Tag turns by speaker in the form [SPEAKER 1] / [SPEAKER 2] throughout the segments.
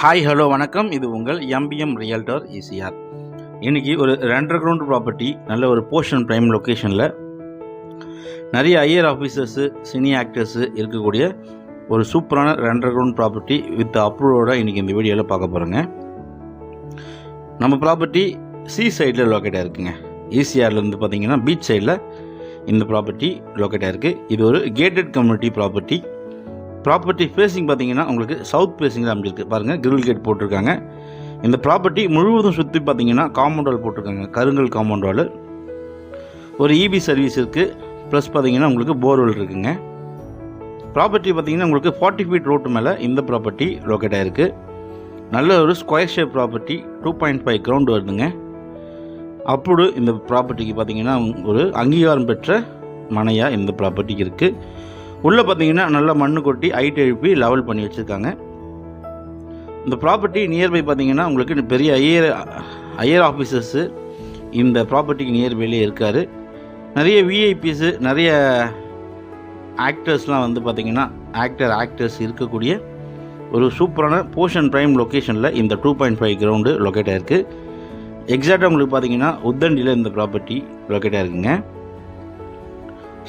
[SPEAKER 1] Hi hello வணக்கம். இது உங்கள் எம்பிஎம் ரியல்டர் ஈசிஆர். இன்றைக்கி ஒரு 2.5 கிரவுண்ட் ப்ராப்பர்ட்டி, நல்ல ஒரு போர்ஷன் ப்ரைம் லொக்கேஷனில் நிறைய ஐஏஆர் ஆஃபீஸர்ஸு, சினி ஆக்டர்ஸு இருக்கக்கூடிய ஒரு சூப்பரான 2.5 கிரவுண்ட் ப்ராப்பர்ட்டி வித் அப்ரூவோட இன்றைக்கி இந்த வீடியோவில் பார்க்க போகிறோங்க. நம்ம ப்ராப்பர்ட்டி சி சைடில் லொக்கேட் ஆகிருக்குங்க. ஈசிஆர்லேருந்து பார்த்தீங்கன்னா பீச் சைடில் இந்த ப்ராப்பர்ட்டி லொக்கேட் ஆகிருக்கு. இது ஒரு கேட்டட் கம்யூனிட்டி ப்ராப்பர்ட்டி ஃபேஸிங் பார்த்தீங்கன்னா உங்களுக்கு சவுத் ஃபேஸிங்கில் அமைஞ்சிருக்கு. பாருங்கள், கிரில் கேட் போட்டிருக்காங்க. இந்த ப்ராப்பர்ட்டி முழுவதும் சுற்றி பார்த்தீங்கன்னா காம்பவுண்ட் வால் போட்டிருக்காங்க, கருங்கல் காம்பவுண்ட் வால். ஒரு இபி சர்வீஸ் இருக்குது, ப்ளஸ் பார்த்தீங்கன்னா உங்களுக்கு போர்வெல் இருக்குங்க. ப்ராப்பர்ட்டி பார்த்தீங்கன்னா உங்களுக்கு 40 ஃபீட் ரோட்டு மேலே இந்த ப்ராப்பர்ட்டி லொக்கேட் ஆகிருக்கு. நல்ல ஒரு ஸ்கொயர் ஷேப் ப்ராப்பர்ட்டி, 2.5 கிரவுண்ட் வருதுங்க. அப்போது இந்த ப்ராப்பர்ட்டிக்கு பார்த்தீங்கன்னா ஒரு அங்கீகாரம் பெற்ற மனையாக இந்த ப்ராப்பர்ட்டிக்கு இருக்குது. உள்ளே பார்த்தீங்கன்னா நல்லா மண்ணு கொட்டி ஹைட் எழுப்பி லெவல் பண்ணி வச்சுருக்காங்க. இந்த ப்ராப்பர்ட்டி நியர்பை பார்த்தீங்கன்னா உங்களுக்கு பெரிய ஐஏஆர் ஆஃபீஸர்ஸு இந்த ப்ராப்பர்ட்டிக்கு நியர்பையிலே இருக்கார். நிறைய விஐபிஸு, நிறைய ஆக்டர்ஸ்லாம் வந்து பார்த்திங்கன்னா ஆக்டர்ஸ் இருக்கக்கூடிய ஒரு சூப்பரான போர்ஷன் ப்ரைம் லொக்கேஷனில் இந்த 2.5 கிரவுண்டு லொக்கேட் ஆகிருக்கு. எக்ஸாக்டாக உங்களுக்கு பார்த்தீங்கன்னா உத்தண்டியில் இந்த ப்ராப்பர்ட்டி லொக்கேட் ஆகிருக்குங்க.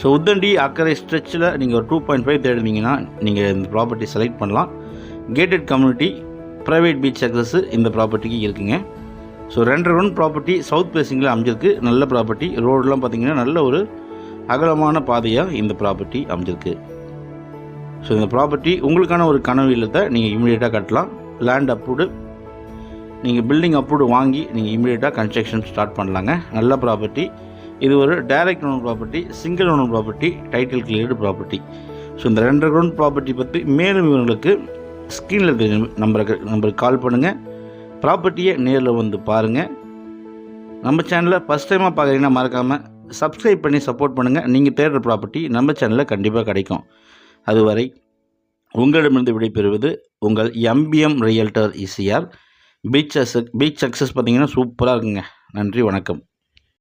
[SPEAKER 1] ஸோ உத்தண்டி அக்கறை ஸ்ட்ரெச்சில் நீங்கள் ஒரு 2.5 தேடுனீங்கன்னா நீங்கள் இந்த ப்ராப்பர்ட்டி செலக்ட் பண்ணலாம். Gated community, private beach access இந்த ப்ராப்பர்ட்டிக்கு இருக்குங்க. ஸோ 2.5 கிரவுண்ட் ப்ராப்பர்ட்டி சவுத் ஃபேஸிங்கில் அமைஞ்சிருக்கு. நல்ல ப்ராப்பர்ட்டி, ரோடெலாம் பார்த்தீங்கன்னா நல்ல ஒரு அகலமான பாதையாக இந்த ப்ராப்பர்ட்டி அமைஞ்சிருக்கு. ஸோ இந்த ப்ராப்பர்ட்டி உங்களுக்கான ஒரு கனவு இல்லத்தை நீங்கள் இமீடியட்டாக கட்டலாம். லேண்ட் அப்ரூவ்டு, நீங்கள் பில்டிங் அப்ரூவ்டு வாங்கி நீங்கள் இமீடியட்டாக கன்ஸ்ட்ரக்ஷன் ஸ்டார்ட் பண்ணலாங்க. நல்ல ப்ராப்பர்ட்டி. இது ஒரு direct owner property, single owner property, title cleared property. So இந்த 2.5 கிரவுண்ட் ப்ராப்பர்ட்டி பற்றி மேலும் இவங்களுக்கு ஸ்க்ரீனில் நம்பருக்கு கால் பண்ணுங்கள். ப்ராப்பர்ட்டியை நேரில் வந்து பாருங்கள். நம்ம சேனலை ஃபஸ்ட் டைமாக பார்க்குறீங்கன்னா மறக்காமல் சப்ஸ்கிரைப் பண்ணி சப்போர்ட் பண்ணுங்கள். நீங்கள் தேடுற ப்ராப்பர்ட்டி நம்ம சேனலில் கண்டிப்பாக கிடைக்கும். அதுவரை உங்களிடமிருந்து விடைபெறுவது உங்கள் MBM realtor ECR. Beach access பார்த்தீங்கன்னா சூப்பராக இருக்குங்க. நன்றி, வணக்கம்.